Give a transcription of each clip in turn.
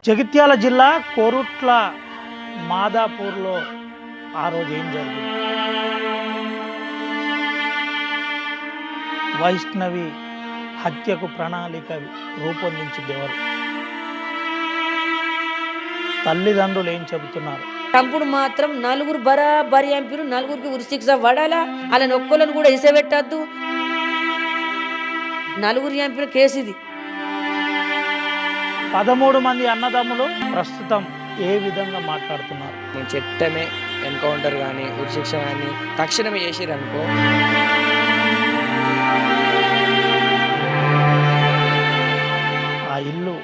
జగిత్యాల జిల్లా కోరుట్ల మాదాపూర్లో ఆ రోజు ఏం జరిగింది? వైష్ణవి హత్యకు ప్రణాళిక రూపొందించింది ఎవరు? తల్లిదండ్రులు ఏం చెబుతున్నారు? చంపుడు మాత్రం నలుగురు బరాబరి ఎంపీలు, నలుగురికి ఉరిశిక్ష పడాలా, అలా నొక్కలను కూడా ఇసబెట్టద్దు. నలుగురు ఎంపీల కేసు ఇది. 13 మంది అన్నదమ్ములు ప్రస్తుతం ఏ విధంగా మాట్లాడుతున్నారు? చట్టమే ఎన్కౌంటర్ కానీ ఉరిశిక్ష కానీ తక్షణమే చేసిరనుకో, ఆ ఇల్లు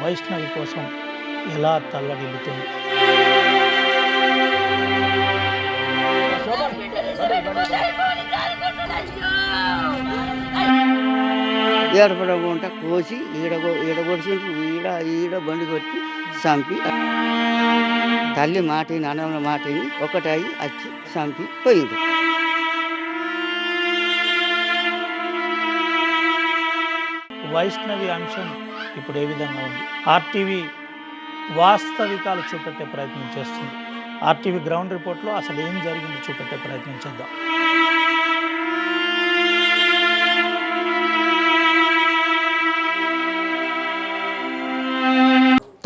వైష్ణవి కోసం ఎలా తల్లడిల్లుతుంది? ఏడపడకుండా కోసి ఈడగొడిచి ఈడ బండి కొట్టి చంపి, తల్లి మాటిని అన్నమ్మ మాటిని ఒకటాయి వచ్చి చంపి పోయింది. వైష్ణవి అంశం ఇప్పుడు ఏ విధంగా ఉంది? ఆర్టీవీ వాస్తవికాలు చూపెట్టే ప్రయత్నం చేస్తుంది. ఆర్టీవీ గ్రౌండ్ రిపోర్ట్లో అసలు ఏం జరిగింది చూపెట్టే ప్రయత్నం చేద్దాం.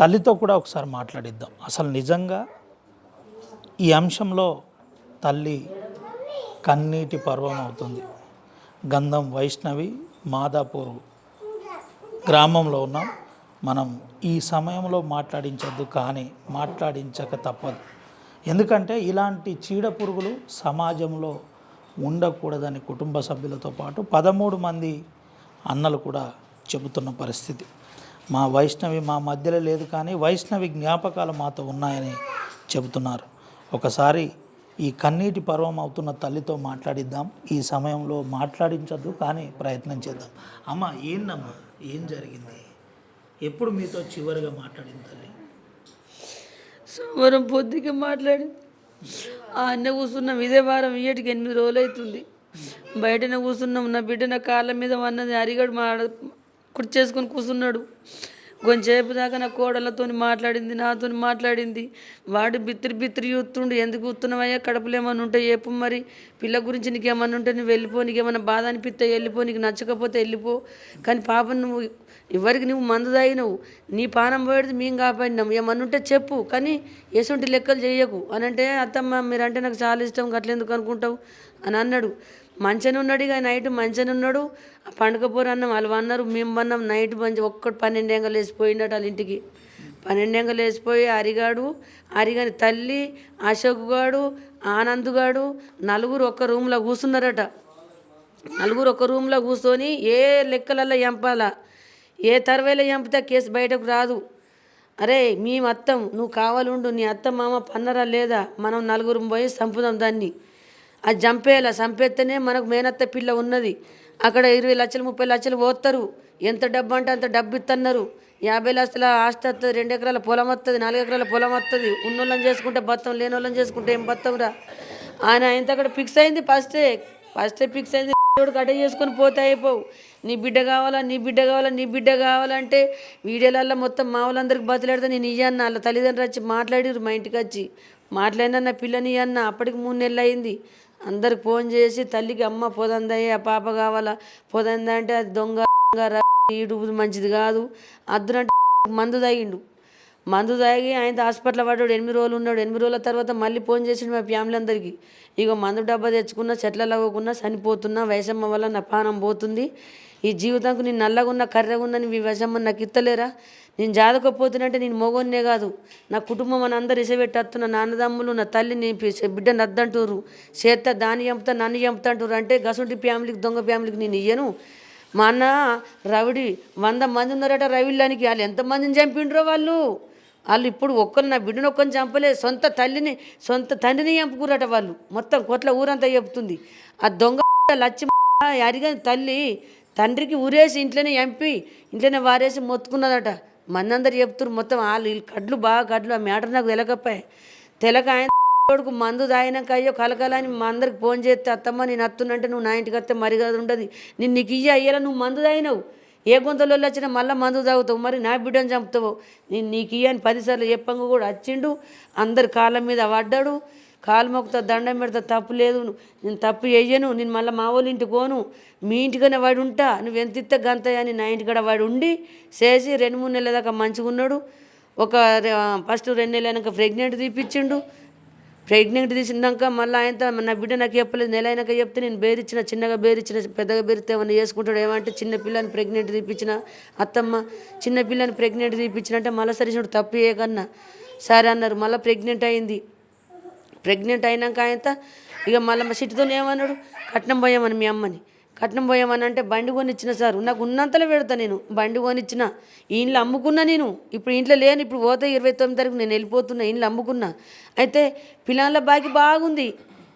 తల్లితో కూడా ఒకసారి మాట్లాడిద్దాం. అసలు నిజంగా ఈ అంశంలో తల్లి కన్నీటి పర్వం అవుతుంది. గంధం వైష్ణవి మాదాపూర్ గ్రామంలో ఉన్నాం మనం. ఈ సమయంలో మాట్లాడించద్దు, కానీ మాట్లాడించక తప్పదు. ఎందుకంటే ఇలాంటి చీడ పురుగులు సమాజంలో ఉండకూడదని కుటుంబ సభ్యులతో పాటు 13 మంది అన్నలు కూడా చెబుతున్న పరిస్థితి. మా వైష్ణవి మా మధ్యలో లేదు, కానీ వైష్ణవి జ్ఞాపకాలు మాతో ఉన్నాయని చెబుతున్నారు. ఒకసారి ఈ కన్నీటి పర్వం అవుతున్న తల్లితో మాట్లాడిద్దాం. ఈ సమయంలో మాట్లాడించద్దు, కానీ ప్రయత్నం చేద్దాం. అమ్మ, ఏందమ్మా, ఏం జరిగింది? ఎప్పుడు మీతో చివరిగా మాట్లాడింది తల్లి? సోమవారం పొద్దుకి మాట్లాడింది. ఆ అన్న కూర్చున్నాం, ఇదే వారం ఇయ్యటికి 8 రోజులు అవుతుంది. బయటనే కూర్చున్నాం. నా బిడ్డ నా కాళ్ళ మీద అన్నది అరిగాడు కుర్చేసుకొని కూర్చున్నాడు. కొంచెంసేపు దాకా నా కోడలతో మాట్లాడింది, నాతో మాట్లాడింది. వాడు బిత్తిరి చూస్తుండు. ఎందుకు కూర్చున్నావయ్యా, కడుపులు ఏమన్నా ఉంటే చెప్పు, మరి పిల్ల గురించి నీకు ఏమన్నా ఉంటే నువ్వు వెళ్ళిపో, నీకు ఏమన్నా బాధ అనిపిస్తే వెళ్ళిపో, నీకు నచ్చకపోతే వెళ్ళిపో. కానీ పాపం నువ్వు ఎవరికి నువ్వు మందు తాగినవు, నీ పానం పోయేది మేము కాపాడినాం, ఏమన్నా ఉంటే చెప్పు, కానీ ఎసుంటి లెక్కలు చేయకు అని అంటే, అత్తమ్మ మీరంటే నాకు చాలా ఇష్టం, గట్లెందుకు అనుకుంటావు అని అన్నాడు. మంచిగానే ఉన్నాడు. ఇక నైట్ మంచిగానే ఉన్నాడు. పండుగపోరు అన్నాం, వాళ్ళు అన్నారు, మేము అన్నాం. నైట్ మంచి 12 ఎంగలు వేసిపోయినట్టు వాళ్ళ ఇంటికి. 12 ఎంగలు వేసిపోయి అరిగాని తల్లి, అశోక్ గాడు, ఆనంద్ గాడు నలుగురు ఒక్క రూమ్లో కూర్చున్నారట. నలుగురు ఒక్క రూమ్లో కూర్చొని ఏ లెక్కలల్లో ఎంపాలా, ఏ తర్వేలో ఎంపితే కేసు బయటకు రాదు. అరే మేము అత్తం, నువ్వు కావాలుండు, నీ అత్త మామ పన్నరా లేదా, మనం నలుగురు పోయి చంపుదాం దాన్ని. అది చంపేస్తేనే మనకు మేనత్త పిల్ల ఉన్నది. అక్కడ 20 లక్షలు 30 లక్షలు పోస్తారు. ఎంత డబ్బు అంటే అంత డబ్బు ఇస్తున్నారు. 50 లక్షల ఆస్తి వస్తుంది, 2 ఎకరాల పొలం వస్తుంది, 4 ఎకరాల పొలం వస్తుంది. ఉన్నోళ్ళని చేసుకుంటే బత్తం, లేని వాళ్ళని చేసుకుంటే ఏం బత్తంరా. ఆయన అక్కడ ఫిక్స్ అయింది. ఫస్టే ఫిక్స్ అయింది. కట్ట చేసుకొని పోతే అయిపోవు. నీ బిడ్డ కావాలంటే వీడియోలలో మొత్తం మా వాళ్ళందరికి బతులాడితే నేను ఇయ్యన్న. వాళ్ళ తల్లిదండ్రులు వచ్చి మాట్లాడిరు, మా ఇంటికి వచ్చి మాట్లాడినా నా పిల్లని ఇయ్యన్న. అప్పటికి 3 నెలలు అయింది. అందరికి ఫోన్ చేసి తల్లికి, అమ్మ పోదందయ్య, పాప కావాలా, పోదందా అంటే అది దొంగ ఈడు మంచిది కాదు అద్దునంటే మందు తాగి ఆయన హాస్పిటల్ పడ్డాడు. 8 రోజులు ఉన్నాడు. 8 రోజుల తర్వాత మళ్ళీ ఫోన్ చేసిండు మా ఫ్యామిలీ అందరికీ. ఇక మందు డబ్బా తెచ్చుకున్నా, చెట్లలో అవ్వకున్నా చనిపోతున్నా, వయసమ్మ వల్ల నా పానం పోతుంది. ఈ జీవితానికి నేను నల్లగున్నా కర్రగున్నా మీ వయసమ్మ నాకు ఇత్తలేరా, నేను జాదకపోతున్నంటే నేను మొగోన్నే కాదు, నా కుటుంబం అని అందరు ఇసబెట్టేస్తున్నా, నాన్నదమ్ములు నా తల్లి నీ బిడ్డను అద్దంటారు, చేస్తా దాన్ని చంపుతా నన్ను చంపుతాంటారు. అంటే గసుంటి ఫ్యామిలీకి, దొంగ ఫ్యామిలీకి నేను ఇయ్యను. మా అన్న రవిడి 100 మంది ఉన్నారట రవిళ్ళానికి. వాళ్ళు ఎంతమందిని చంపిండ్రో వాళ్ళు ఇప్పుడు ఒక్కరు నా బిడ్డను ఒక్కరిని చంపలే, సొంత తండ్రిని చంపుకురట వాళ్ళు. మొత్తం కొట్ల ఊరంతా చెప్తుంది. ఆ దొంగ లచ్చి అరిగని తల్లి తండ్రికి ఊరేసి ఇంట్లోనే వారేసి మొత్తుకున్నదట. మనందరు చెప్తున్నారు. మొత్తం వాళ్ళు కడ్లు ఆ మ్యాటర్ నాకు తెలక ఆయన కొడుకు మందు తాగినాక అయ్యో కలకలని మా అందరికి ఫోన్ చేస్తే, అత్తమ్మ నేను అత్తున్నంటే నువ్వు నా ఇంటికి వస్తే మరి కదా ఉండదు, నీకు అయ్యేలా నువ్వు మందు తాగినావు, ఏ గొంతలో వచ్చినా మళ్ళీ మందు తాగుతావు, మరి నా బిడ్డను చంపుతావు, నేను నీకు ఇయ్యని 10 సార్లు చెప్పంగా కూడా వచ్చిండు. అందరి కాళ్ళ మీద పడ్డాడు. కాలు మొక్కుతా, దండం పెడతా, తప్పు లేదు, నేను తప్పు చెయ్యను, నేను మళ్ళీ మా వాళ్ళ ఇంటికి పోను, మీ ఇంటికనే వాడు ఉంటా, నువ్వు ఎంత ఇస్తే గంత అని నా ఇంటికాడ వాడు ఉండి చేసి 2-3 నెలల దాకా మంచిగా ఉన్నాడు. ఫస్ట్ 2 నెలలు అయినాక ప్రెగ్నెంట్ తీపిచ్చిండు. ప్రెగ్నెంట్ తీసినాక మళ్ళీ ఆయనతో నా బిడ్డ నాకు చెప్పలేదు, నెల అయినాక చెప్తే నేను బేరిచ్చిన, చిన్నగా బేరిచ్చిన, పెద్దగా బేరితే ఏమన్నా చేసుకుంటాడు. ఏమంటే చిన్న పిల్లని ప్రెగ్నెంట్ తీపిచ్చిన అత్తమ్మ, చిన్న పిల్లని ప్రెగ్నెంట్ తీపిచ్చినంటే మళ్ళీ సరిచుడు తప్పు చేయకన్నా సరే అన్నారు. మళ్ళీ ప్రెగ్నెంట్ అయింది. ప్రెగ్నెంట్ అయినాక ఆయన ఇక మళ్ళీ మా సిటీతో ఏమన్నాడు, కట్నం పోయామని మీ అమ్మని, కట్నం పోయామని అంటే బండి కొనిచ్చిన సార్, నాకు ఉన్నంతలో పెడతా, నేను బండి కొనిచ్చిన, ఈ ఇంట్లో అమ్ముకున్నా, నేను ఇప్పుడు ఇంట్లో లేను, ఇప్పుడు పోతే 29 తారీఖు నేను వెళ్ళిపోతున్నా, ఇంట్లో అమ్ముకున్నా. అయితే పిల్లల బాకి బాగుంది,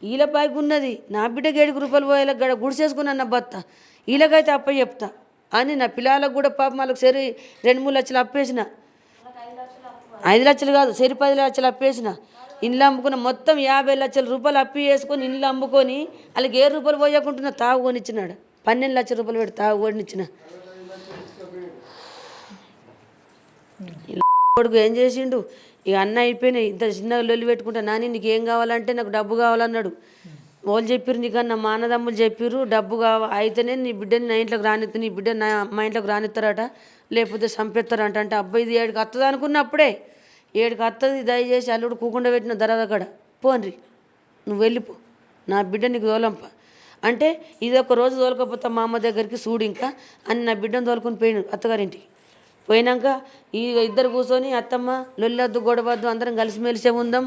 వీళ్ళ బాకి ఉన్నది, నా బిడ్డకి 7 రూపాయలు పోయేలా గడ గుడిసేసుకున్నాను నా భర్త, వీళ్ళకైతే అప్ప చెప్తా అని నా పిల్లలకు కూడా పాపం వాళ్ళకి సరి 2-3 లక్షలు అప్పేసిన, 5 లక్షలు కాదు సరి 10 లక్షలు అప్పేసిన. ఇంట్లో అమ్ముకున్న మొత్తం 50 లక్షల రూపాయలు అప్పి వేసుకొని ఇంట్లో అమ్ముకొని వాళ్ళకి 7 రూపాయలు పోయకుంటున్నా తాగు కొనిచ్చినాడు. 12 లక్షల రూపాయలు పెట్టి తాగు కొనిచ్చిన. కొడుకు ఏం చేసిండు, ఇక అన్న అయిపోయినాయి, ఇంత చిన్నగా లొల్లి పెట్టుకుంటా, నాని నీకు ఏం కావాలంటే నాకు డబ్బు కావాలన్నాడు. వాళ్ళు చెప్పారు, నీకన్నా మా అన్నదమ్ములు చెప్పారు, డబ్బు అయితేనే నీ బిడ్డని నా ఇంట్లోకి రానిస్తా, నీ బిడ్డ మా ఇంట్లోకి రానిస్తారట, లేకపోతే చంపేస్తారంట. అంటే అబ్బాయి ఇది 7కి వస్తుంది అనుకున్నప్పుడే 7కి వస్తుంది, దయచేసి అల్లుడు కూకుండా పెట్టిన దరదక్కడ పోన్రి, నువ్వు వెళ్ళిపో, నా బిడ్డ నీకు తోలంప అంటే ఇది ఒక రోజు తోలకపోతా మా అమ్మ దగ్గరికి చూడు ఇంకా అని నా బిడ్డను తోలుకొని పోయిన అత్తగారింటికి. పోయినాక ఈ ఇద్దరు కూర్చొని అత్తమ్మ లొల్లొద్దు గొడవద్దు అందరం కలిసిమెలిసే ఉందాం,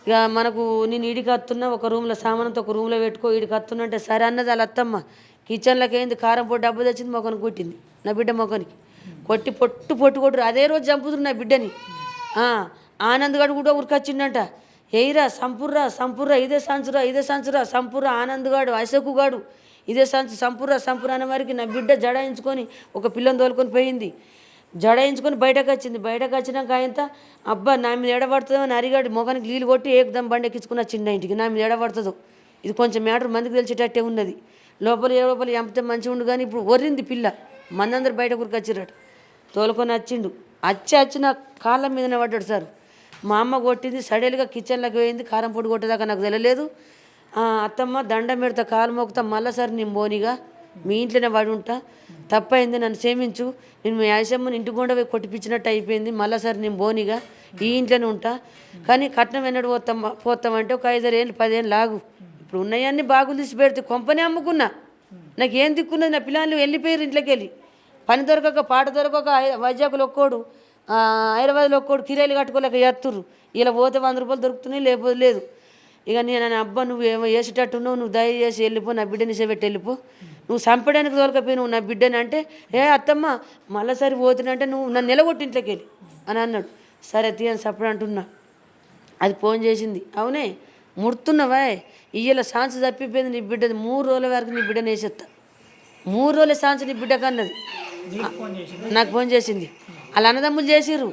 ఇక మనకు నేను ఈడికి వస్తున్నా, ఒక రూమ్లో సామానంతో ఒక రూమ్లో పెట్టుకో, ఈడికి వస్తున్నా అంటే సరే అన్నది. వాళ్ళ అత్తమ్మ కిచెన్లోకి ఏంది కారం పొడి డబ్బు తెచ్చింది, మొక్కనికి కొట్టింది, నా బిడ్డ మొక్కనికి కొట్టి కొట్టురు. అదే రోజు చంపుతున్నారు నా బిడ్డని. ఆనంద్ గడు కూడా ఉరికొచ్చిండంట, ఎయిరా సంపుర్రా ఇదే సంచురా సంపుర్రా ఆనంద్ గాడు అశోకు గాడు ఇదే సంపుర్రా అనే వారికి నా బిడ్డ జడాయించుకొని ఒక పిల్లని తోలుకొని పోయింది. జడాయించుకొని బయటకు వచ్చినాక ఆయన అబ్బా నా మీద ఎడబడుతుందో అని అరిగాడు, మొగానికి నీళ్ళు కొట్టి ఏకదం బండి ఎక్కించుకున్న చిన్న ఇంటికి, నా మీద ఎడబడుతుందో ఇది కొంచెం మ్యాటర్ మందికి తెలిసేటట్టే ఉన్నది, లోపల చంపితే మంచిగా ఉండు. కానీ ఇప్పుడు ఒర్రింది పిల్ల, మందందరూ బయట ఉరికొచ్చిరాడు, తోలుకొని వచ్చిండు. వచ్చి నా కాళ్ళ మీదనే పడ్డాడు సార్. మా అమ్మ కొట్టింది, సడన్గా కిచెన్లోకి పోయింది, కారం పొడి కొట్టేదాకా నాకు తెలియలేదు. అత్తమ్మ దండం పెడతా, కాలు మొక్కుతా, మళ్ళీ సార్ నేను బోనిగా మీ ఇంట్లోనే పడి ఉంటా, తప్పైంది నన్ను క్షమించు, నేను మీ యాసమ్మని ఇంటి గుండా కొట్టిపించినట్టు అయిపోయింది, మళ్ళీ సార్ నేను బోనిగా ఈ ఇంట్లోనే ఉంటా, కానీ కట్నం ఎన్నడు పోతామంటే ఒక 5-6 ఏళ్ళు 10 ఏళ్ళు లాగు, ఇప్పుడు ఉన్నాయన్నీ బాగులు తీసి పెడితే కొంపనే అమ్ముకున్నా, నాకు ఏం దిక్కున్నది, నా పిల్లలు వెళ్ళిపోయారు ఇంట్లోకి వెళ్ళి, పని దొరకక పాట దొరకక వైజాగ్లో ఒక్కోడు, హైదరాబాద్లో ఒక్కోడు కిరాయిలు కట్టుకోలేక చేస్తుర్రు, ఇలా పోతే 100 రూపాయలు దొరుకుతున్నాయి, లేకపోతే లేదు. ఇక నేను అబ్బా నువ్వు ఏమో వేసేటట్టున్నావు, నువ్వు దయచేసి వెళ్ళిపో, నా బిడ్డని సేపెట్టి వెళ్ళిపో, నువ్వు చంపడానికి తోలకపోయి నువ్వు నా బిడ్డని అంటే అత్తమ్మ మళ్ళీసారి పోతున్నంటే నువ్వు నన్ను నిలగొట్టి ఇంట్లోకి వెళ్ళి అని అన్నాడు. సరే తీయని సప్పుడు అంటున్నా. అది ఫోన్ చేసింది, అవునే ముడుతున్నావా ఇయ్యాల ఛాన్స్ తప్పిపోయింది నీ బిడ్డది, 3 రోజుల వరకు నీ బిడ్డని వేసేస్తా, 3 రోజుల ఛాన్స్ నీ బిడ్డకు అన్నది. నాకు ఫోన్ చేసింది, వాళ్ళ అన్నదమ్ములు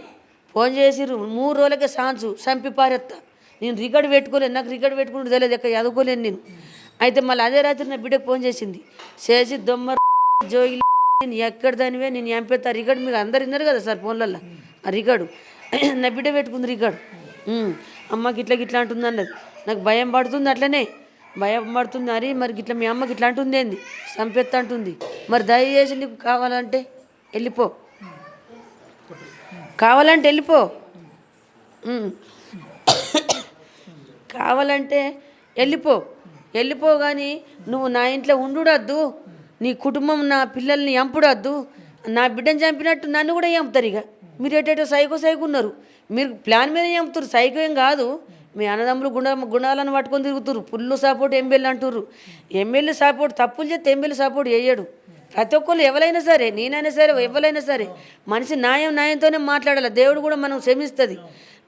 ఫోన్ చేసిర్రు 3 రోజులకే ఛాన్స్ చంపి పారేస్తా, నేను రికార్డు పెట్టుకోలేను, నాకు రికార్డు పెట్టుకుంటూ తెలియదు, ఎక్కడ చదువుకోలేను నేను. అయితే మళ్ళీ అదే రాత్రి నా బిడ్డకు ఫోన్ చేసి దొమ్మ జోగి నేను ఎక్కడ దానివే నేను చంపేస్తా, రికార్డు మీరు అందరు విన్నారు కదా సార్ ఫోన్లలో, ఆ రికార్డు నా బిడ్డ పెట్టుకుంది రికార్డు. అమ్మకి ఇట్లా అంటుంది అన్నది, నాకు భయం పడుతుంది, అట్లనే భయం పడుతుంది. అరే మరి ఇట్లా మీ అమ్మకి ఇట్లా అంటుంది ఏంది, చంపేస్తా అంటుంది, మరి దయచేసి నీకు కావాలంటే వెళ్ళిపో, కావాలంటే వెళ్ళిపో, కావాలంటే వెళ్ళిపో కానీ నువ్వు నా ఇంట్లో ఉండుడద్దు, నీ కుటుంబం నా పిల్లల్ని చంపుడద్దు, నా బిడ్డను చంపినట్టు నన్ను కూడా చంపుతారు. ఇక మీరు ఎటేటో సైకో ఉన్నారు, మీరు ప్లాన్ మీద చంపుతారు, సైకో ఏం కాదు. మీ అన్నదమ్ములు గుణాలను పట్టుకొని తిరుగుతారు, పుల్లు సపోర్ట్ ఎమ్మెల్యే అంటుర్రు, ఎమ్మెల్యే సపోర్ట్ తప్పులు చేస్తే ఎమ్మెల్యే సపోర్ట్ చేయడు. ప్రతి ఒక్కళ్ళు ఎవరైనా సరే, నేనైనా సరే ఎవరైనా సరే మనిషి న్యాయంతోనే మాట్లాడాలి, దేవుడు కూడా మనం క్షమిస్తుంది.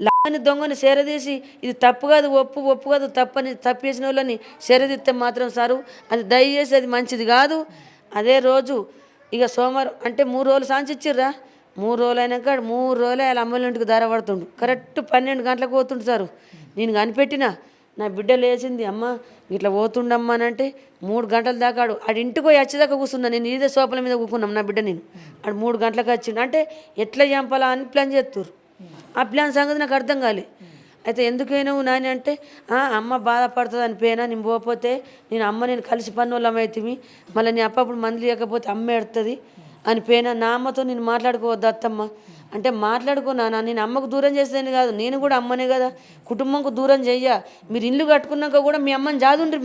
లాని దొంగని సేరదీసి ఇది తప్పు కాదు ఒప్పు కాదు తప్పేసిన వాళ్ళని సేరదీస్తే మాత్రం సారు అది దయచేసి అది మంచిది కాదు. అదే రోజు ఇక సోమవారం అంటే 3 రోజులు సాంచిచ్చిర్రా, 3 రోజులు అయినాక 3 రోజులే వాళ్ళ అమ్మల ఇంటికి దార పడుతుండు, కరెక్ట్ 12 గంటలకు పోతుండు సారు. నేను కనిపెట్టిన నా బిడ్డ లేచింది, అమ్మ ఇట్లా పోతుండమ్మా అని అంటే 3 గంటల దాకా ఆడు ఇంటికి పోయి వచ్చేదాకా కూర్చున్నా. నేను ఇదే సోపల మీద కూకున్నాం నా బిడ్డ నేను. ఆడు 3 గంటలకు వచ్చిండు. అంటే ఎట్లా చంపాలా అని ప్లాన్ చేస్తారు. ఆ ప్లాన్ సంగతి నాకు అర్థం కాలే. అయితే ఎందుకైనావు నాని అంటే అమ్మ బాధపడుతుంది అని పోయినా, నేను పోతే నేను కలిసి పన్నులం అవుతుంది, మళ్ళీ నీ అప్పుడు మంది లేకపోతే అమ్మ ఎడుతుంది అని పోయినా. నా అమ్మతో నేను మాట్లాడుకోవద్దు అత్తమ్మ అంటే మాట్లాడుకున్నా. నేను అమ్మకు దూరం చేసేదని కాదు, నేను కూడా అమ్మనే కదా, కుటుంబంకు దూరం చెయ్య. మీరు ఇల్లు కట్టుకున్నాక కూడా మీ అమ్మని జాదుండ్రి.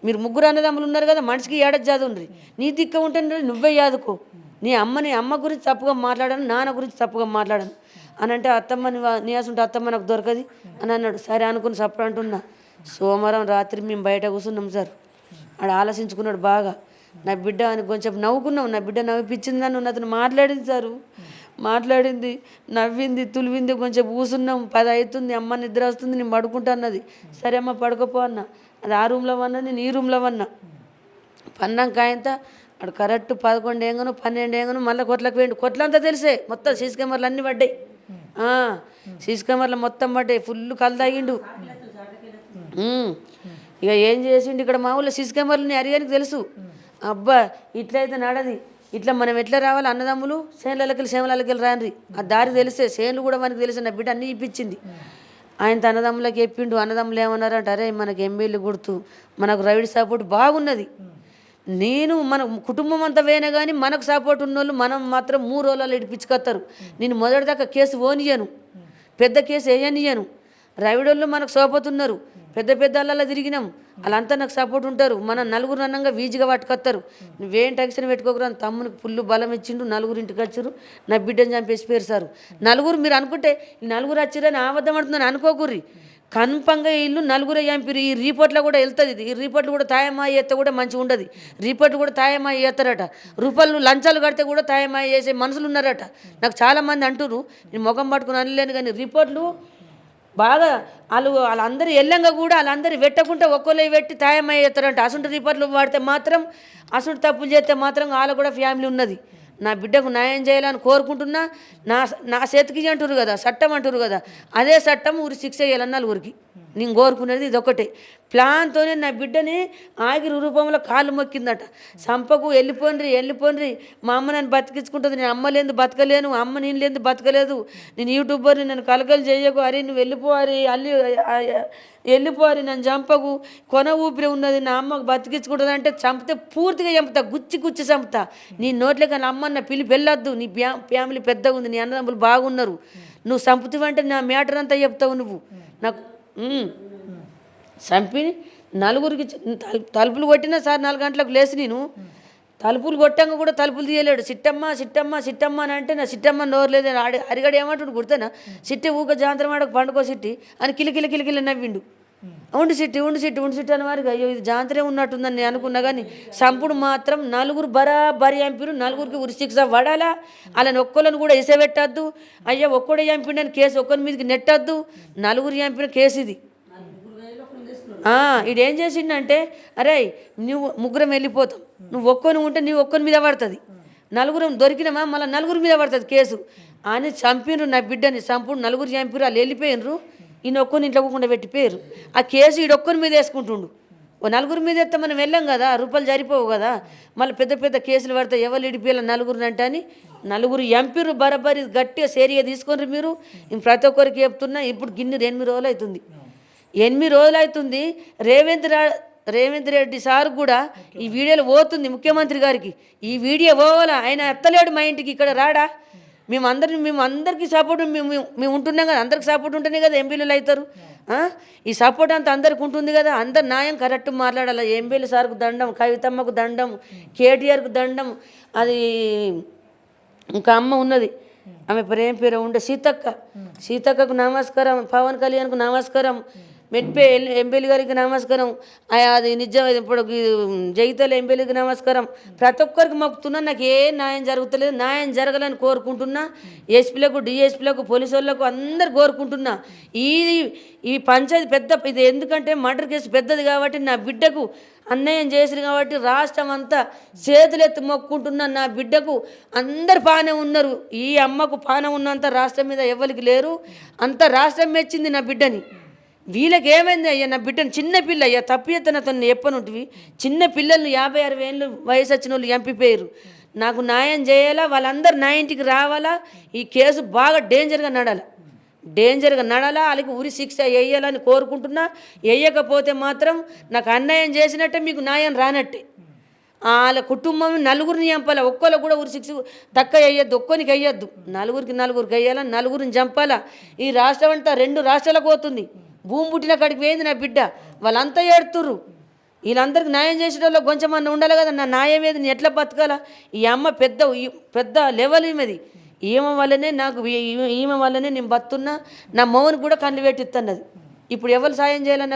మీరు ముగ్గురు అన్నదమ్ములు ఉన్నారు కదా, మనిషికి ఏడాది జాదుండ్రి. నీ దిక్క ఉంటే నువ్వే యాదుకో. అమ్మ గురించి తప్పుగా మాట్లాడాను, నాన్న గురించి తప్పుగా మాట్లాడాను అని అంటే అత్తమ్మ నీ అసంటే అత్తమ్మ నాకు దొరకది అని అన్నాడు. సరే అనుకుని సప్పుడు అంటున్నా. సోమవారం రాత్రి మేము బయట కూర్చున్నాం సార్. ఆడు ఆలోచించుకున్నాడు బాగా. నా బిడ్డ అని కొంచెం నవ్వుకున్నాం. నా బిడ్డ నవ్విపించిందని అతను మాట్లాడింది సారు. మాట్లాడింది, నవ్వింది, తులివింది. కొంచెం కూసున్నాం. 10 అవుతుంది, అమ్మ నిద్ర వస్తుంది, నేను పడుకుంటా అన్నది. సరే అమ్మ పడుకోపో అన్న. అది ఆ రూమ్లో అన్నది, నేను ఈ రూమ్లో అన్నా. పన్నాక ఆయనతో అక్కడ కరెక్ట్ 11 ఏంగను 12 ఏంగను మళ్ళీ కొట్లకు వేయండి. కొట్లంతా తెలిసే, మొత్తం సీసీ కెమెరాలు అన్నీ పడ్డాయి. సీసీ కెమెరాలు మొత్తం పడ్డాయి. ఫుల్ కళ్ళు తాగిండు. ఇక ఏం చేసిండు, ఇక్కడ మా ఊళ్ళో సీసీ కెమెరాలు అరిగానికి తెలుసు. అబ్బా ఇట్లయితే నడది, ఇట్లా మనం ఎట్లా రావాలి, అన్నదమ్ములు సేమలకి రాన్రి, ఆ దారి తెలిసే. సేన్లు కూడా మనకి తెలిసే. నా బిడ్డ అన్నీ ఇప్పించింది. ఆయన అన్నదమ్ములకి చెప్పిండు. అన్నదమ్ములు ఏమన్నారంటే, అరే మనకు ఎంబీలు గుర్తు, మనకు రైడ్ సపోర్ట్ బాగున్నది. మన కుటుంబం అంతా వేనే కానీ మనకు సపోర్ట్ ఉన్నోళ్ళు మనం మాత్రం 3 రోజులలో ఇడిపించుకొస్తారు. నేను మొదటిదాకా కేసు ఓనియను, పెద్ద కేసు వేయనియను. రైవిడోళ్ళు మనకు సోపతున్నారు, పెద్ద అల్లలో తిరిగినాం, వాళ్ళంతా నాకు సపోర్ట్ ఉంటారు. మన నలుగురు అన్నంగా వీజిగా పట్టుకొస్తారు. నువ్వేం టెన్షన్ పెట్టుకోకరా. తమ్మునికి ఫుల్ బలం ఇచ్చిండు. 4 ఇంటికి వచ్చారు. నా బిడ్డని చంపేసి పేరుసారు. 4 మీరు అనుకుంటే 4 వచ్చిరని ఆబద్ధం అంటున్నాను అనుకోకుర్రి. కన్ఫంగా ఇల్లు 4 చంపిరు. ఈ రిపోర్ట్లో కూడా వెళ్తుంది. ఈ రిపోర్ట్లు కూడా తాయమాయి చేస్తే కూడా మంచిగా ఉండదు. రిపోర్ట్లు కూడా తాయమాయి చేస్తారట. రూపాయలు లంచాలు కడితే కూడా తాయమాయి చేసే మనుషులు ఉన్నారట. నాకు చాలామంది అంటున్నారు. నేను ముఖం పట్టుకుని అనలేను కానీ రిపోర్ట్లు బాగా వాళ్ళందరూ ఎల్లంగా కూడా వాళ్ళందరూ పెట్టకుంటే ఒక్కోలే పెట్టి తాయమై చేస్తారంట. అసంటి రిపోర్ట్లు వాడితే మాత్రం, అసంటి తప్పులు చేస్తే మాత్రం వాళ్ళ కూడా ఫ్యామిలీ ఉన్నది. నా బిడ్డకు న్యాయం చేయాలని కోరుకుంటున్నా. నా చేతికి అంటారు కదా, చట్టం అంటారు కదా, అదే చట్టం ఊరి శిక్ష చేయాలన్న ఊరికి నేను కోరుకునేది ఇది ఒకటే. ప్లాన్తోనే నా బిడ్డని ఆగిరి రూపంలో కాళ్ళు మొక్కిందట. సంపకు వెళ్ళిపోండ్రి, మా అమ్మ నన్ను బతికించుకుంటుంది, నేను అమ్మ లేని బతకలేను, అమ్మ నేను లేని బతకలేదు, నేను యూట్యూబర్ని, నన్ను కలకలు చేయకు, అరే నువ్వు వెళ్ళిపోవాలి, నన్ను చంపకు, కొన ఊపిరి ఉన్నది, నా అమ్మకు బతికించుకుంటుంది అంటే చంపితే పూర్తిగా చంపుతా, గుచ్చి చంపుతా. నీ నోట్లే నా అమ్మ నా పిలిపి వెళ్ళొద్దు, నీ ఫ్యామిలీ పెద్దగా ఉంది, నీ అన్నదమ్ములు బాగున్నారు, నువ్వు చంపుతావంటే నా మ్యాటర్ అంతా చెప్తావు నువ్వు. నాకు చంపి 4కి తలుపులు కొట్టినా సార్ 4 గంటలకు లేచి నేను తలుపులు కొట్టాక కూడా తలుపులు తీయలేడు. సిట్టమ్మ అని అంటే నా సిట్టమ్మ నోరు లేదు. అరిగడు ఏమంటాడు గుర్తేనా, సిట్టి ఊక జాంతరం ఆడకు పండుకో సిట్టి అని కిలికిల నవ్విండు. ఉండు సిట్టి అని వారికి అయ్యో ఇది జాంతరే ఉన్నట్టుందని నేను అనుకున్నా. కానీ సంపుడు మాత్రం 4 బరాబరి చంపిరు. 4కి ఉరిశిక్ష పడాలా. అలాని ఒక్కళ్ళని కూడా ఇసబెట్టద్దు. అయ్యా ఒక్కడే చంపిండని కేసు ఒక్కరి మీదకి నెట్టద్దు. 4 చంపిన కేసు ఇది. ఇడేం చేసిండంటే, అరే నువ్వు 3 వెళ్ళిపోతాం, నువ్వు ఒక్కొని ఉంటే నువ్వు ఒక్కని మీద పడుతుంది, 4 దొరికినామా మళ్ళీ 4 మీద పడుతుంది కేసు అని చంపినరు. నా బిడ్డని సంపుడు 4 చంపిరు. వాళ్ళు వెళ్ళిపోయినరు. ఈయన ఒక్కని ఇంట్లో పోకుండా పెట్టిపోయారు. ఆ కేసు ఈడొక్కని మీద వేసుకుంటుండు. 4 మీద ఎత్తే మనం వెళ్ళాం కదా, రూపాయలు జరిపోవు కదా, మళ్ళీ పెద్ద కేసులు పడితే ఎవరు ఇడిపోయాల 4 అంటే అని 4 ఎంపీరు బరాబరి గట్టిగా సేరిగా తీసుకొని మీరు ప్రతి ఒక్కరికి చెప్తున్నా. ఇప్పుడు 8 రోజులు అవుతుంది. 8 రోజులు అవుతుంది. రేవంత్ రెడ్డి సార్ కూడా ఈ వీడియోలు పోతుంది ముఖ్యమంత్రి గారికి. ఈ వీడియో పోవాలా, ఆయన ఎత్తలేడు మా ఇంటికి, ఇక్కడ రాడా. మేము అందరికీ సపోర్ట్ మేము ఉంటున్నాం కదా, అందరికి సపోర్ట్ ఉంటేనే కదా ఎంపీలు అవుతారు. ఈ సపోర్ట్ అంతా అందరికి ఉంటుంది కదా, అందరు న్యాయం కరెక్ట్ మాట్లాడాలి. ఎంపీలు సార్కు దండం, కవితమ్మకు దండం, కేటీఆర్కు దండం. అది ఇంకా అమ్మ ఉన్నది, ఆమె పేరు ఉండే సీతక్కకు నమస్కారం, పవన్ కళ్యాణ్కు నమస్కారం, మెట్పే ఎంపీలు గారికి నమస్కారం, అది నిజం ఇప్పుడు జగిత్యాల ఎంపీలకి నమస్కారం. ప్రతి ఒక్కరికి మొక్కుతున్నా. నాకు ఏ న్యాయం జరుగుతలేదు, న్యాయం జరగాలని కోరుకుంటున్నా. ఎస్పీలకు, డిఎస్పీలకు, పోలీసు వాళ్ళకు అందరు కోరుకుంటున్నా. ఈ పంచాయతీ పెద్ద ఇది, ఎందుకంటే మర్డర్ కేసు పెద్దది కాబట్టి నా బిడ్డకు అన్యాయం చేసిరు కాబట్టి రాష్ట్రం అంతా చేతులెత్తి మొక్కుంటున్నా. నా బిడ్డకు అందరు పానే ఉన్నారు. ఈ అమ్మకు పాన ఉన్నంత రాష్ట్రం మీద ఎవరికి లేరు. అంత రాష్ట్రం మెచ్చింది నా బిడ్డని. వీళ్ళకి ఏమైంది అయ్యా, నా బిడ్డను చిన్న పిల్ల అయ్యా, తప్పు ఎత్తన అతను చెప్పనుంటివి. చిన్న పిల్లలు 56 ఏళ్ళు వయసు వచ్చిన వాళ్ళు ఎంపిపోయారు. నాకు న్యాయం చేయాలా, వాళ్ళందరూ నా ఇంటికి రావాలా, ఈ కేసు బాగా డేంజర్గా నడాలా, వాళ్ళకి ఉరి శిక్ష వేయాలని కోరుకుంటున్నా. వేయకపోతే మాత్రం నాకు అన్యాయం చేసినట్టే, మీకు న్యాయం రానట్టే. వాళ్ళ కుటుంబం నలుగురిని చంపాలా, ఒక్కరికి కూడా ఉరి శిక్ష తక్కువ వేయద్దు, ఒక్కరికి వేయద్దు, నలుగురికి వేయాలా, నలుగురిని చంపాలా. ఈ రాష్ట్రం అంతా 2 రాష్ట్రాలకు పోతుంది. భూమి పుట్టిన కాడికి పోయింది నా బిడ్డ, వాళ్ళంతా ఏడుతుర్రు. వీళ్ళందరికీ న్యాయం చేసేటోళ్ళు కొంచెం అన్న ఉండాలి కదా. నా న్యాయం ఏది, నేను ఎట్లా బతకాలా? ఈ అమ్మ పెద్ద లెవెల్ ఈమెది. ఈమె వల్లనే నేను బతున్నా. నా మౌని కూడా కళ్ళు పెట్టిస్తున్నది. ఇప్పుడు ఎవరు సాయం చేయాలా?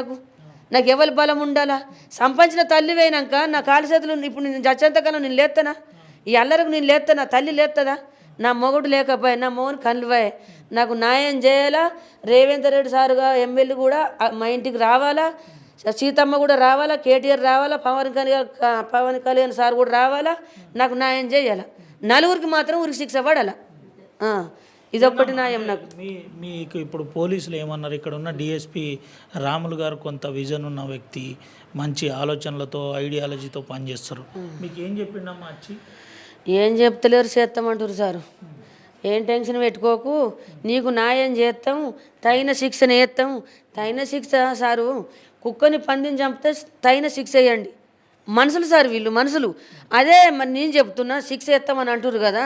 నాకు ఎవరి బలం ఉండాలా? సంపాదించిన తల్లి పోయినాక నా కాలు చేతులు ఇప్పుడు నేను చచ్చేంతకాలం నేను లేస్తానా? ఈ అల్లరకు నేను లేస్తానా? తల్లి లేస్తుందా? నా మొగుడు లేకపోయా, నా మౌని కళ్ళు పోయా. నాకు న్యాయం చేయాలా. రేవంత్ రెడ్డి సారుగా ఎమ్మెల్యే కూడా మా ఇంటికి రావాలా, సీతమ్మ కూడా రావాలా, కేటీఆర్ రావాలా, పవన్ కళ్యాణ్ సార్ కూడా రావాలా. నాకు న్యాయం చేయాలా. నలుగురికి మాత్రం ఉరికి శిక్ష పడాలా. ఇదొక్కటి న్యాయం నాకు. మీకు ఇప్పుడు పోలీసులు ఏమన్నారు? ఇక్కడ ఉన్న డిఎస్పి రాములు గారు కొంత విజన్ ఉన్న వ్యక్తి, మంచి ఆలోచనలతో ఐడియాలజీతో పనిచేస్తారు. మీకు ఏం చెప్పిండమ్మా వచ్చి? ఏం చెప్తలేరు, చేస్తామంటారు సారు. ఏం టెన్షన్ పెట్టుకోకు, నీకు న్యాయం చేస్తాం, తగిన శిక్షను వేస్తాం. తగిన శిక్ష సారు, కుక్కని పందిని చంపితే తగిన శిక్ష వేయండి. మనుషులు సార్, వీళ్ళు మనుషులు. అదే మరి నేను చెప్తున్నా, శిక్ష ఎత్తామని అంటారు కదా,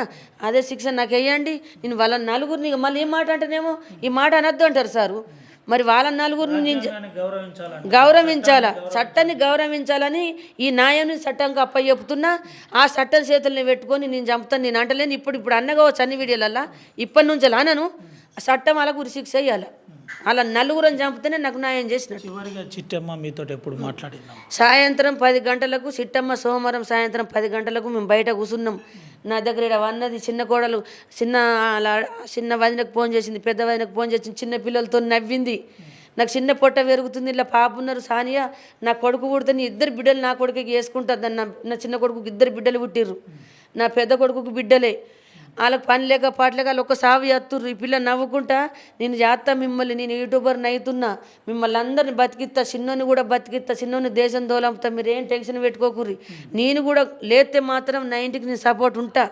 అదే శిక్ష నాకు వేయండి. నేను వాళ్ళ నలుగురిని మళ్ళీ ఈ మాట అంటేనేమో ఈ మాట అనద్దు అంటారు సారు. మరి వాళ్ళ నలుగురిని నేను గౌరవించాలా, చట్టాన్ని గౌరవించాలని ఈ న్యాయాన్ని చట్టంకి చెప్తున్నా. ఆ చట్టం చేతుల్ని పెట్టుకొని నేను చంపుతాను, నేను అంటలేను. ఇప్పుడు అన్నగావచ్చు అన్ని వీడియోలల్లా, ఇప్పటి నుంచి అలానను చట్టం అలా గురి శిక్ష వేయాలి. అలా నలుగురని చంపితేనే నాకు న్యాయం చేసినట్టు. చివరిగా చిట్టమ్మ మీతో ఎప్పుడు మాట్లాడిందాం? సాయంత్రం 10 గంటలకు చిట్టమ్మ సోమవారం సాయంత్రం 10 గంటలకు మేము బయట కూర్చున్నాం. నా దగ్గర ఇక్కడ అన్నది చిన్న కోడలు చిన్న వదినకు ఫోన్ చేసింది, పెద్ద వదినకు ఫోన్ చేసింది, చిన్న పిల్లలతో నవ్వింది. నాకు చిన్న పొట్ట పెరుగుతుంది, ఇలా పాప ఉన్నారు సానియా, నా కొడుకు పుడితే 2 బిడ్డలు నా కొడుకుకి వేసుకుంటుంది. నా చిన్న కొడుకుకి 2 బిడ్డలు పుట్టిర్రు, నా పెద్ద కొడుకుకి బిడ్డలే. వాళ్ళకి పని లేక పాటలేక వాళ్ళు ఒక సాగు చేస్తుర్రు. ఈ పిల్ల నవ్వుకుంటా, నేను చేస్తా మిమ్మల్ని, నేను యూట్యూబర్ని అవుతున్నా, మిమ్మల్ని అందరిని బతికిస్తా, చిన్నోని కూడా బతికిస్తా, చిన్నోని దేశం దోలంపుతా, మీరు ఏం టెన్షన్ పెట్టుకోకుర్రి. నేను కూడా లేతే మాత్రం నా ఇంటికి నేను సపోర్ట్ ఉంటా,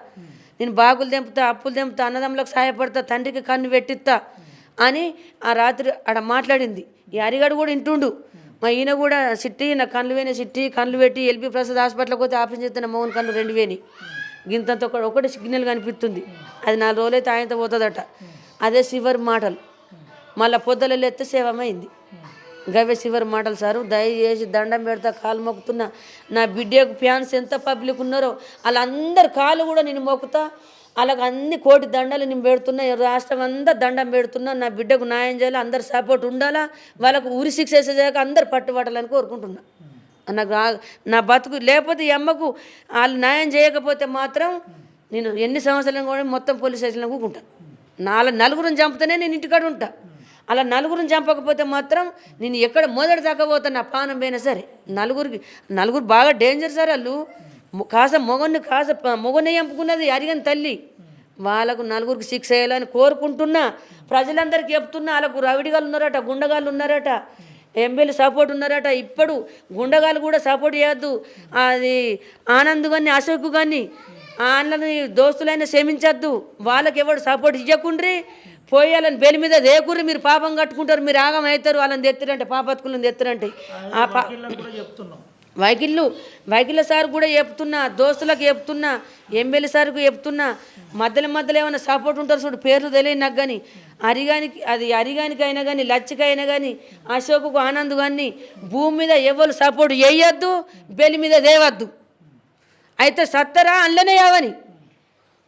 నేను బాగులు తెంపుతా, అప్పులు తెంపుతా, అన్నదమ్ములకు సహాయపడతా, తండ్రికి కన్ను పెట్టిస్తా అని ఆ రాత్రి ఆడ మాట్లాడింది. ఈ హరిగాడు కూడా ఇంటుండు. మా ఈయన కూడా సిట్టి, నా కళ్ళు వేనే సిట్టి, కళ్ళు పెట్టి ఎల్బీ ప్రసాద్ హాస్పిటల్కి పోతే ఆపరేషన్ చేస్తే నా మౌన్ కళ్ళు 2 వేని గింతంత ఒకటి సిగ్నల్ కనిపిస్తుంది. అది 4 రోజులైతే ఆయనతో పోతుందట. అదే శివర్ మాటలు. మళ్ళీ పొద్దుల లేస్తే సేవమైంది. గవే శివర్ మాటలు సారు. దయచేసి దండం పెడతా, కాలు మొక్కుతున్నా. నా బిడ్డకు ఫ్యాన్స్ ఎంత పబ్లిక్ ఉన్నారో వాళ్ళందరి కాలు కూడా నేను మొక్కుతా. అలాగ అన్ని కోటి దండాలు నేను పెడుతున్నా, రాష్ట్రం అంతా దండం పెడుతున్నా. నా బిడ్డకు న్యాయం చేయాలి, అందరు సపోర్ట్ ఉండాలా, వాళ్ళకు ఉరి శిక్ష వేసేదాకా అందరు పట్టుబట్టాలని కోరుకుంటున్నా. నాకు నా బతుకు లేకపోతే ఈ అమ్మకు వాళ్ళు న్యాయం చేయకపోతే మాత్రం నేను ఎన్ని సంవత్సరాలు కూడా మొత్తం పోలీస్ స్టేషన్లో కూకుంటా. నలుగురిని చంపితేనే నేను ఇంటికాడ ఉంటా. అలా నలుగురిని చంపకపోతే మాత్రం నేను ఎక్కడ మొదటి దాకా పోతా, నా పానం పోయినా సరే. నలుగురు బాగా డేంజర్ సార్. వాళ్ళు మొగన్ని చంపుకున్నది అరిగని తల్లి. వాళ్ళకు నలుగురికి శిక్ష వేయాలని కోరుకుంటున్నా. ప్రజలందరికీ చెప్తున్నా, వాళ్ళకు రవిడిగాళ్ళు ఉన్నారట, గుండగాళ్ళు ఉన్నారట, ఎమ్మెల్యే సపోర్ట్ ఉన్నారట. ఇప్పుడు గుండగాలు కూడా సపోర్ట్ చేయొద్దు. అది ఆనంద్ కానీ అశోక్ కానీ వాళ్ళని దోస్తులైనా క్షమించద్దు. వాళ్ళకి ఎవడు సపోర్ట్ ఇవ్వకుండ్రి, పోయాలని బెలి మీద దేకుర్రి. మీరు పాపం కట్టుకుంటారు, మీరు ఆగం అవుతారు. వాళ్ళని తెత్తిరంటే పాపత్కులను తెత్తిరంటే వైకిళ్ళు సార్ కూడా చెప్తున్నా, దోస్తులకు చెప్తున్నా, ఎమ్మెల్యే సార్కు చెప్తున్నా. మధ్యలో ఏమైనా సపోర్ట్ ఉంటారు చూడు, పేర్లు తెలియదు నాకు. కానీ అరిగానికి అయినా కానీ, లచ్చికైనా కానీ, అశోకు ఆనంద్ కానీ భూమి మీద ఎవరు సపోర్ట్ చేయొద్దు, బెలి మీద దేవద్దు. అయితే సత్తరా అందులోనే యావని,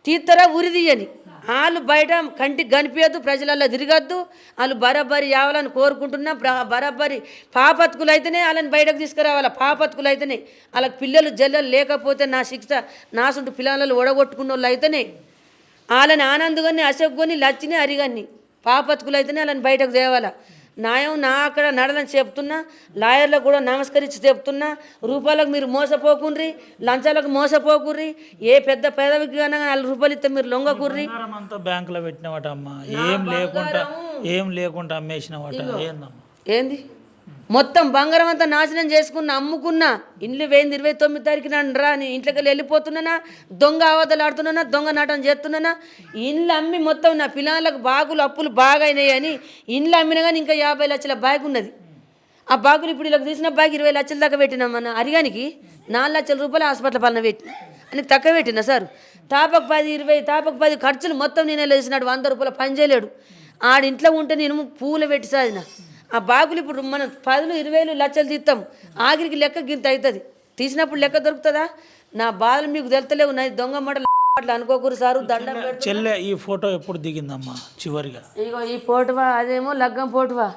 తీత్తరా ఉరి తీయని. వాళ్ళు బయట కంటికి కనిపించద్దు, ప్రజలలో తిరగద్దు. వాళ్ళు బరాబరి యావాలని కోరుకుంటున్నా. బరాబరి పాపత్కులు అయితేనే వాళ్ళని బయటకు తీసుకురావాలి. పాపత్కులు అయితేనే వాళ్ళకి పిల్లలు జల్లలు లేకపోతే నా శిక్ష నా సొంత పిల్లలు ఒడగొట్టుకున్న వాళ్ళు అయితేనే వాళ్ళని ఆనందుగాని, అశోక్ని, లచ్చిని, అరిగాన్ని పాపత్కులు అయితేనే వాళ్ళని బయటకు తేవాలా. న్యాయం నా అక్కడ నడలని చెప్తున్నా. లాయర్లకు కూడా నమస్కరించి చెప్తున్నా. రూపాయలకు మీరు మోసపోకుర్రి, లంచాలకు మోసపోకుర్రి. ఏ పెద్ద పేదవికి కన్నా 4 రూపాయలు ఇస్తే మీరు లొంగకుర్రి. అంతా బ్యాంకులో పెట్టినవాట అమ్మ, ఏం లేకుండా అమ్మేసినవాట. ఏందమ్మా ఏంది మొత్తం బంగారం అంతా నాశనం చేసుకున్నా అమ్ముకున్నా ఇండ్లు వేయింది 29 తారీఖున రా అని ఇంట్లోకి వెళ్ళిపోతున్నానా దొంగ ఆవదలు ఆడుతున్నానా దొంగ నాటం చేస్తున్నానా ఇండ్లు అమ్మి మొత్తం నా పిల్లలకు బాగులు అప్పులు బాగా అయినాయి అని ఇండ్లు అమ్మినా కానీ ఇంకా 50 లక్షల బాగు ఉన్నది ఆ బాగులు ఇప్పుడు ఇలా తీసిన బాగు 20 లక్షల దాకా పెట్టినామన్న అరిగానికి 4 లక్షల రూపాయలు హాస్పిటల్ పాలన పెట్టిన అని తక్కువ పెట్టినా సార్ తాపకు 10 20 తాపకు 10 ఖర్చులు మొత్తం నేనే వేసినాడు 100 రూపాయలు పని చేయలేడు ఆడింట్లో ఉంటే నేను పూలు పెట్టి సాధిన ఆ బాగులు ఇప్పుడు మనం 10 20 లక్షలు తీస్తాం ఆఖరికి లెక్క గింత అవుతుంది తీసినప్పుడు లెక్క దొరుకుతుందా నా బాధలు మీకు తెలుతలేవు నా దొంగ మాటలు అట్లా అనుకోకూరు సారు దండం చెల్లె ఈ ఫోటో ఎప్పుడు దిగిందమ్మా చివరిగా? ఇగో ఈ ఫోటోవా అదేమో లగ్గం ఫోటోవా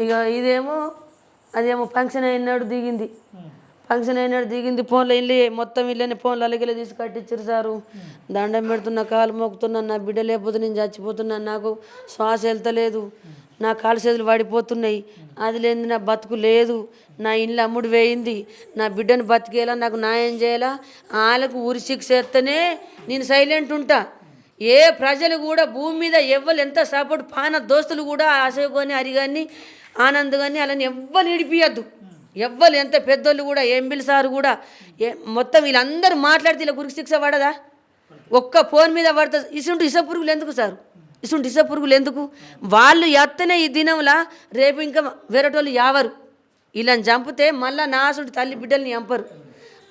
ఇక ఇదేమో అదేమో ఫంక్షన్ అయినాడు దిగింది ఫంక్షన్ అయినాడు దిగింది ఫోన్లో ఇల్లు మొత్తం ఇల్లని ఫోన్లో అలగిలే తీసి కట్టించారు సారు దండం పెడుతున్నా కాలు మోకుతున్నాను నా బిడ్డ లేకపోతే నేను చచ్చిపోతున్నాను నాకు శ్వాస వెళ్తలేదు నా కాలు చేతులు వాడిపోతున్నాయి అది లేని నా బతుకు లేదు నా ఇల్లు అమ్ముడు వేయింది నా బిడ్డను బతికేలా నాకు న్యాయం చేయాలా వాళ్ళకు ఉరి శిక్ష ఎత్తనే నేను సైలెంట్ ఉంటా ఏ ప్రజలు కూడా భూమి మీద ఎవ్వరు ఎంత సపోర్ట్ పాన దోస్తులు కూడా అశోక్ కానీ హరిగాని ఆనంద్ కానీ అలాని ఎవ్వరు ఇడిపియద్దు ఎవ్వరు ఎంత పెద్దోళ్ళు కూడా ఎంబిల్ సార్ కూడా మొత్తం వీళ్ళందరూ మాట్లాడితే ఇలా గురికి శిక్ష పడదా ఒక్క ఫోన్ మీద పడుతుంది ఇసుంటి ఇస పురుగులు ఎందుకు సార్ ఇసుంటి ఇస పురుగులు ఎందుకు వాళ్ళు ఎత్తనే ఈ దినంలా రేపు ఇంకా వేరేటోళ్ళు యావరు వీళ్ళని చంపితే మళ్ళీ నా అసలు తల్లి బిడ్డల్ని చంపరు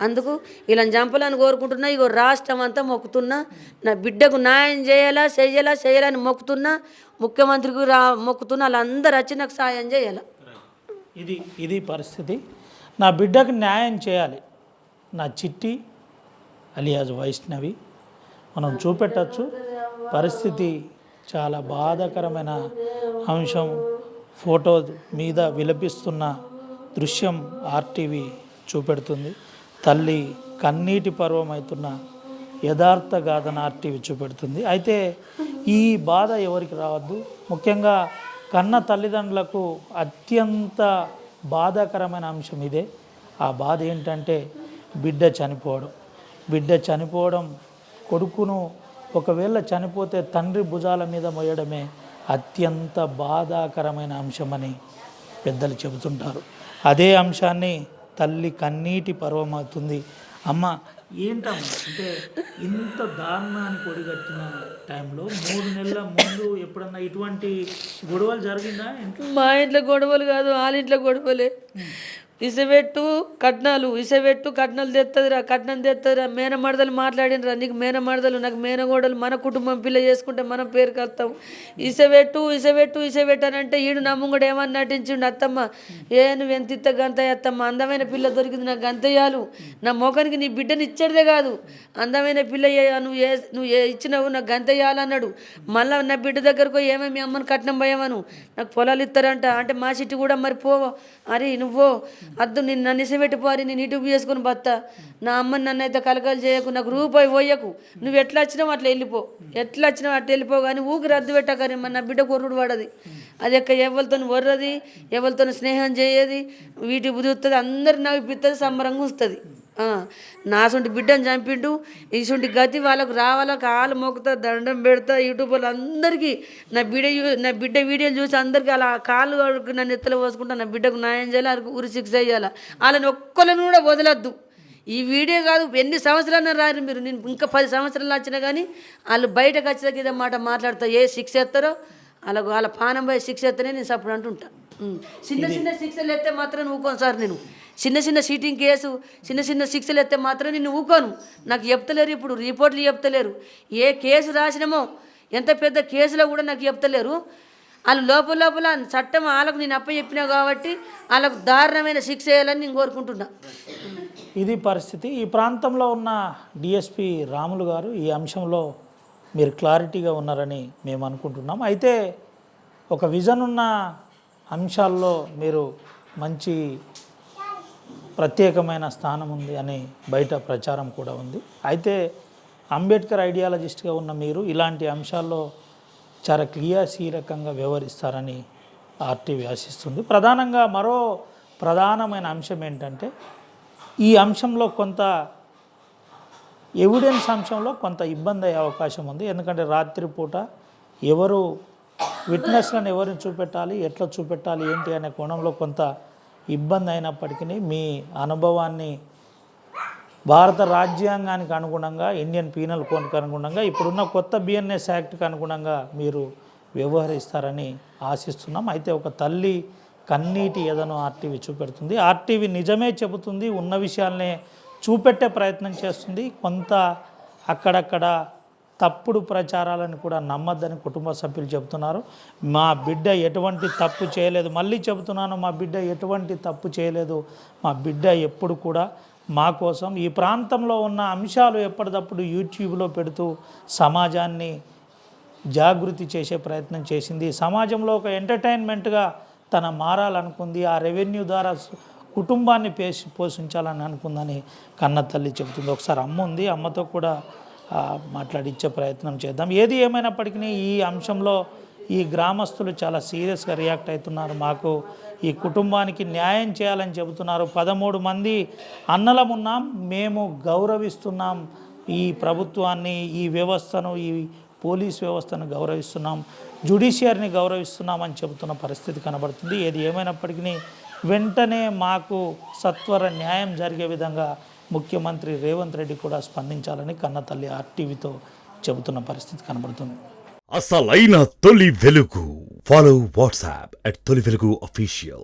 అందుకు వీళ్ళని చంపాలని కోరుకుంటున్నా ఇగో రాష్ట్రం అంతా మొక్కుతున్నా నా బిడ్డకు న్యాయం చేయాలని మొక్కుతున్నా ముఖ్యమంత్రికి మొక్కుతున్నా వాళ్ళందరూ వచ్చి నాకు సాయం చేయాలి ఇది పరిస్థితి నా బిడ్డకు న్యాయం చేయాలి నా చిట్టి అలియాజ్ వైష్ణవి మనం చూపెట్టచ్చు పరిస్థితి చాలా బాధాకరమైన అంశం ఫోటో మీద విలపిస్తున్న దృశ్యం ఆర్టీవీ చూపెడుతుంది తల్లి కన్నీటి పర్వం అవుతున్న యథార్థ గాథను ఆర్టీవీ చూపెడుతుంది అయితే ఈ బాధ ఎవరికి రావద్దు ముఖ్యంగా కన్న తల్లిదండ్రులకు అత్యంత బాధాకరమైన అంశం ఇదే ఆ బాధ ఏంటంటే బిడ్డ చనిపోవడం కొడుకును ఒకవేళ చనిపోతే తండ్రి భుజాల మీద మోయడమే అత్యంత బాధాకరమైన అంశమని పెద్దలు చెబుతుంటారు అదే అంశాన్ని తల్లి కన్నీటి పర్వమవుతుంది అమ్మ ఏంటమ్మా అంటే ఇంత దారుణానికి ఒడిగట్టిన టైంలో 3 నెలల ముందు ఎప్పుడన్నా ఇటువంటి గొడవలు జరిగిందా మా ఇంట్లో గొడవలు కాదు వాళ్ళ ఇంట్లో గొడవలే ఇసబెట్టు కట్నాలు తెస్తుందిరా కట్నం తెస్తుందిరా మేనమడదలు మాట్లాడినరా నీకు మేనమడదలు నాకు మేనగోడలు మన కుటుంబం పిల్ల చేసుకుంటే మనం పేరు కలుతాం ఇసబెట్టు అని అంటే ఈడు నమ్ముంగడు ఏమని నటించిండు అత్తమ్మ నువ్వు ఎంత ఇత్త గంతయ్య అత్తమ్మ అందమైన పిల్ల దొరికింది నాకు గంతయ్యాలు నా మొఖానికి నీ బిడ్డని ఇచ్చేదే కాదు అందమైన పిల్ల నువ్వు ఇచ్చినావు నాకు గంతయ్యాలన్నాడు మళ్ళీ నా బిడ్డ దగ్గరకు ఏమేమి అమ్మని కట్నం పోయామను నాకు పొలాలు ఇస్తారంట అంటే మా సిట్టి కూడా మరి పో అరే నువ్వు అద్దు నన్ను ఇసబెట్టిపోరి నేను ఇటుకు చేసుకుని బత్తా నా అమ్మని నన్ను అయితే కలకలు చేయకు నాకు రూపాయి పోయకు నువ్వు ఎట్లా వచ్చినావు అట్లా వెళ్ళిపో కానీ ఊకి రద్దు పెట్టకని మన నా బిడ్డ కొర్రుడు పడది అది ఎక్క ఎవరితో వర్రది ఎవరితో స్నేహం చేయది వీటి బుద్ధి అందరు నవ్విపిస్తుంది సంబరంగా వస్తుంది నాసుంటి బిడ్డను చంపిండు ఇసుంటి గతి వాళ్ళకు రావాలా కాలు మోకుతా దండం పెడతా యూట్యూబ్ అందరికీ నా బిడ్డ వీడియోలు చూసి అందరికీ అలా కాళ్ళు నన్ను ఎత్తలు పోసుకుంటా నా బిడ్డకు న్యాయం చేయాలి వాళ్ళకి ఉరి శిక్ష చేయాలి వాళ్ళని ఒక్కళ్ళని కూడా వదలొద్దు ఈ వీడియో కాదు ఎన్ని సంవత్సరాలు రారు మీరు నేను ఇంకా 10 సంవత్సరాలు వచ్చినా కానీ వాళ్ళు బయటకు వచ్చేదాకా ఇదే మాట మాట్లాడతా ఏ శిక్ష ఎత్తారో వాళ్ళ పానం పోయి శిక్ష ఎత్తనే నేను సప్పుడు అంటుంటా చిన్న శిక్షలు ఎత్తే మాత్రం ఊకోను సార్ నేను చిన్న సీటింగ్ కేసు చిన్న శిక్షలు ఎత్తే మాత్రం నేను ఊకోను నాకు చెప్తలేరు ఇప్పుడు రిపోర్ట్లు చెప్తలేరు ఏ కేసు రాసినామో ఎంత పెద్ద కేసులో కూడా నాకు చెప్తలేరు వాళ్ళు లోపల చట్టం వాళ్ళకు నేను చెప్పినా కాబట్టి వాళ్ళకు దారుణమైన శిక్ష వేయాలని నేను కోరుకుంటున్నా ఇది పరిస్థితి ఈ ప్రాంతంలో ఉన్న డిఎస్పి రాములు గారు ఈ అంశంలో మీరు క్లారిటీగా ఉన్నారని మేము అనుకుంటున్నాం అయితే ఒక విజన్ ఉన్న అంశాల్లో మీరు మంచి ప్రత్యేకమైన స్థానం ఉంది అని బయట ప్రచారం కూడా ఉంది అయితే అంబేద్కర్ ఐడియాలజిస్ట్గా ఉన్న మీరు ఇలాంటి అంశాల్లో చాలా క్రియాశీలకంగా వ్యవహరిస్తారని ఆర్టీవీ ఆశిస్తుంది ప్రధానంగా మరో ప్రధానమైన అంశం ఏంటంటే ఈ అంశంలో కొంత ఎవిడెన్స్ అంశంలో కొంత ఇబ్బంది అయ్యే అవకాశం ఉంది ఎందుకంటే రాత్రిపూట ఎవరు విట్నెస్లను ఎవరిని చూపెట్టాలి, ఎట్లా చూపెట్టాలి, ఏంటి అనే కోణంలో కొంత ఇబ్బంది అయినప్పటికీ మీ అనుభవాన్ని భారత రాజ్యాంగానికి అనుగుణంగా, ఇండియన్ పీనల్ కోడ్కి అనుగుణంగా, ఇప్పుడున్న కొత్త బిఎన్ఎస్ యాక్ట్కి అనుగుణంగా మీరు వ్యవహరిస్తారని ఆశిస్తున్నాం. అయితే ఒక తల్లి కన్నీటి ఎదను ఆర్టీవీ చూపెడుతుంది. ఆర్టీవీ నిజమే చెబుతుంది, ఉన్న విషయాలనే చూపెట్టే ప్రయత్నం చేస్తుంది. కొంత అక్కడక్కడ తప్పుడు ప్రచారాలను కూడా నమ్మద్దని కుటుంబ సభ్యులు చెబుతున్నారు. మా బిడ్డ ఎటువంటి తప్పు చేయలేదు, మళ్ళీ చెబుతున్నాను, మా బిడ్డ ఎటువంటి తప్పు చేయలేదు. మా బిడ్డ ఎప్పుడు కూడా మా కోసం ఈ ప్రాంతంలో ఉన్న అంశాలు ఎప్పటికప్పుడు యూట్యూబ్లో పెడుతూ సమాజాన్ని జాగృతి చేసే ప్రయత్నం చేసింది. సమాజంలో ఒక ఎంటర్టైన్మెంట్గా తన మారాలనుకుంది. ఆ రెవెన్యూ ద్వారా కుటుంబాన్ని పోషించాలని అనుకుందని కన్న తల్లి చెబుతుంది. ఒకసారి అమ్మ ఉంది, అమ్మతో కూడా మాట్లాడించే ప్రయత్నం చేద్దాం. ఏది ఏమైనప్పటికీ ఈ అంశంలో ఈ గ్రామస్తులు చాలా సీరియస్గా రియాక్ట్ అవుతున్నారు. మాకు ఈ కుటుంబానికి న్యాయం చేయాలని చెబుతున్నారు. 13 మంది అన్నలం ఉన్నాం, మేము గౌరవిస్తున్నాం ఈ ప్రభుత్వాన్ని, ఈ వ్యవస్థను, ఈ పోలీస్ వ్యవస్థను గౌరవిస్తున్నాం, జ్యుడిషియరీని గౌరవిస్తున్నామని చెబుతున్న పరిస్థితి కనబడుతుంది. ఏది ఏమైనప్పటికీ వెంటనే మాకు సత్వర న్యాయం జరిగే విధంగా ముఖ్యమంత్రి రేవంత్ రెడ్డి కూడా స్పందించాలని కన్నతల్లి ఆర్టీవీతో చెబుతున్న పరిస్థితి కనబడుతుంది. అసలైన తొలి వెలుగు. ఫాలో వాట్సాప్ @తొలి వెలుగు official.